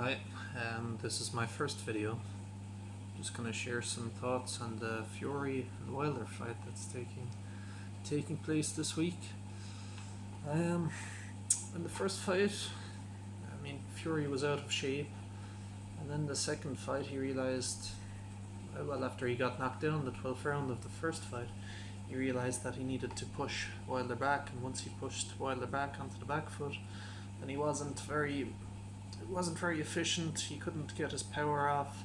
Hi, this is my first video. Just gonna share some thoughts on the Fury and Wilder fight that's taking place this week. In the first fight, Fury was out of shape, and then the second fight he realized, well, after he got knocked down the 12th round of the first fight, he realized that he needed to push Wilder back, and once he pushed Wilder back onto the back foot, then he wasn't very efficient. He couldn't get his power off.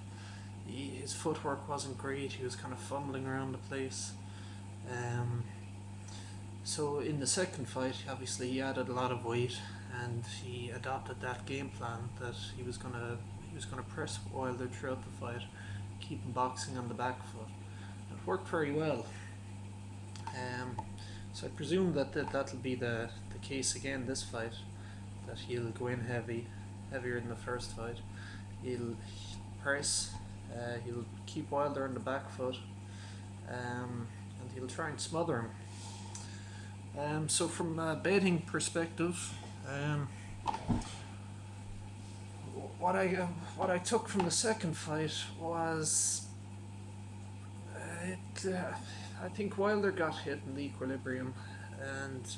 His footwork wasn't great. He was kind of fumbling around the place. So in the second fight, obviously he added a lot of weight, and he adopted that game plan that he was gonna press Wilder throughout the fight, keep him boxing on the back foot. It worked very well. So I presume that'll be the case again this fight. That he'll go in heavier than the first fight. He'll press, he'll keep Wilder on the back foot, and he'll try and smother him. So from a betting perspective, what I took from the second fight was, I think Wilder got hit in the equilibrium, and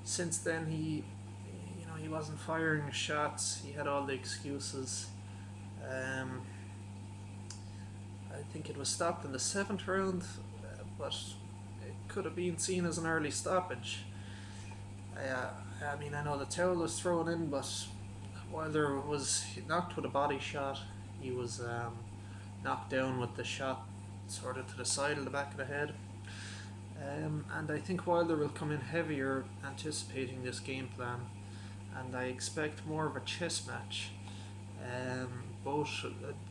since then he wasn't firing shots. He had all the excuses. I think it was stopped in the 7th round, but it could have been seen as an early stoppage. I know the towel was thrown in, but Wilder was knocked with a body shot. He was knocked down with the shot sort of to the side of the back of the head. And I think Wilder will come in heavier, anticipating this game plan. And I expect more of a chess match. Both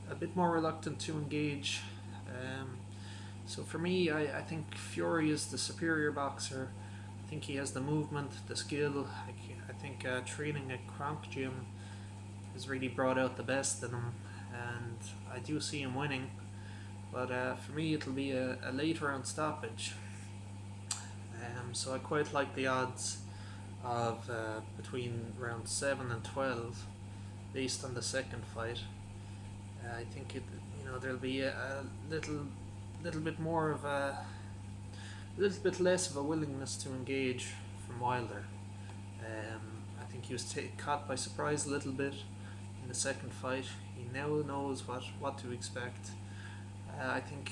a bit more reluctant to engage. So for me, I think Fury is the superior boxer. I think he has the movement, the skill. I think training at Kronk Gym has really brought out the best in him, and I do see him winning. But for me, it'll be a late round stoppage. So I quite like the odds of between round 7 and 12, based on the second fight. I think there'll be a little bit more of a little bit less of a willingness to engage from Wilder. I think he was caught by surprise a little bit in the second fight. He now knows what to expect. I think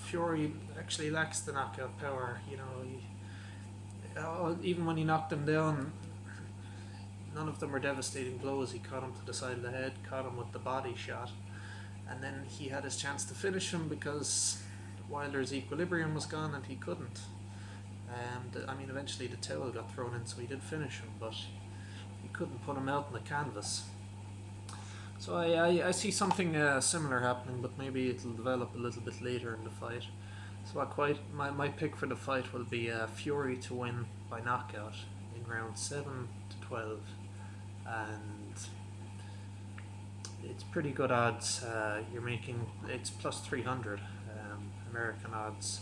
Fury actually lacks the knockout power. Even when he knocked him down, none of them were devastating blows. He caught him to the side of the head, caught him with the body shot, and then he had his chance to finish him because Wilder's equilibrium was gone and he couldn't. Eventually the towel got thrown in, so he did finish him, but he couldn't put him out on the canvas. So I see something similar happening, but maybe it'll develop a little bit later in the fight. So my pick for the fight will be Fury to win by knockout in round 7 to 12, and it's pretty good odds. It's plus 300 American odds,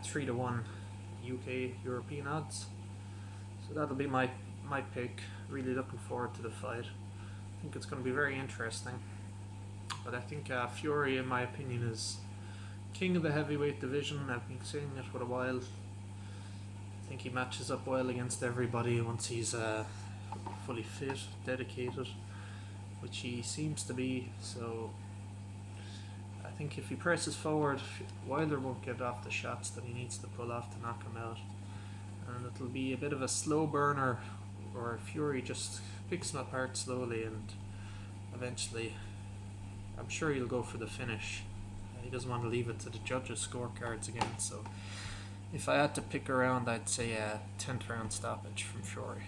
3 to 1 UK European odds. So that'll be my pick. Really looking forward to the fight. I think it's going to be very interesting. But I think Fury, in my opinion, is king of the heavyweight division. I've been saying it for a while. I think he matches up well against everybody once he's fully fit, dedicated, which he seems to be. So I think if he presses forward, Wilder won't get off the shots that he needs to pull off to knock him out, and it'll be a bit of a slow burner, or Fury just picks him apart slowly, and eventually I'm sure he'll go for the finish. He doesn't want to leave it to the judges' scorecards again. So if I had to pick a round, I'd say a 10th round stoppage from Fury.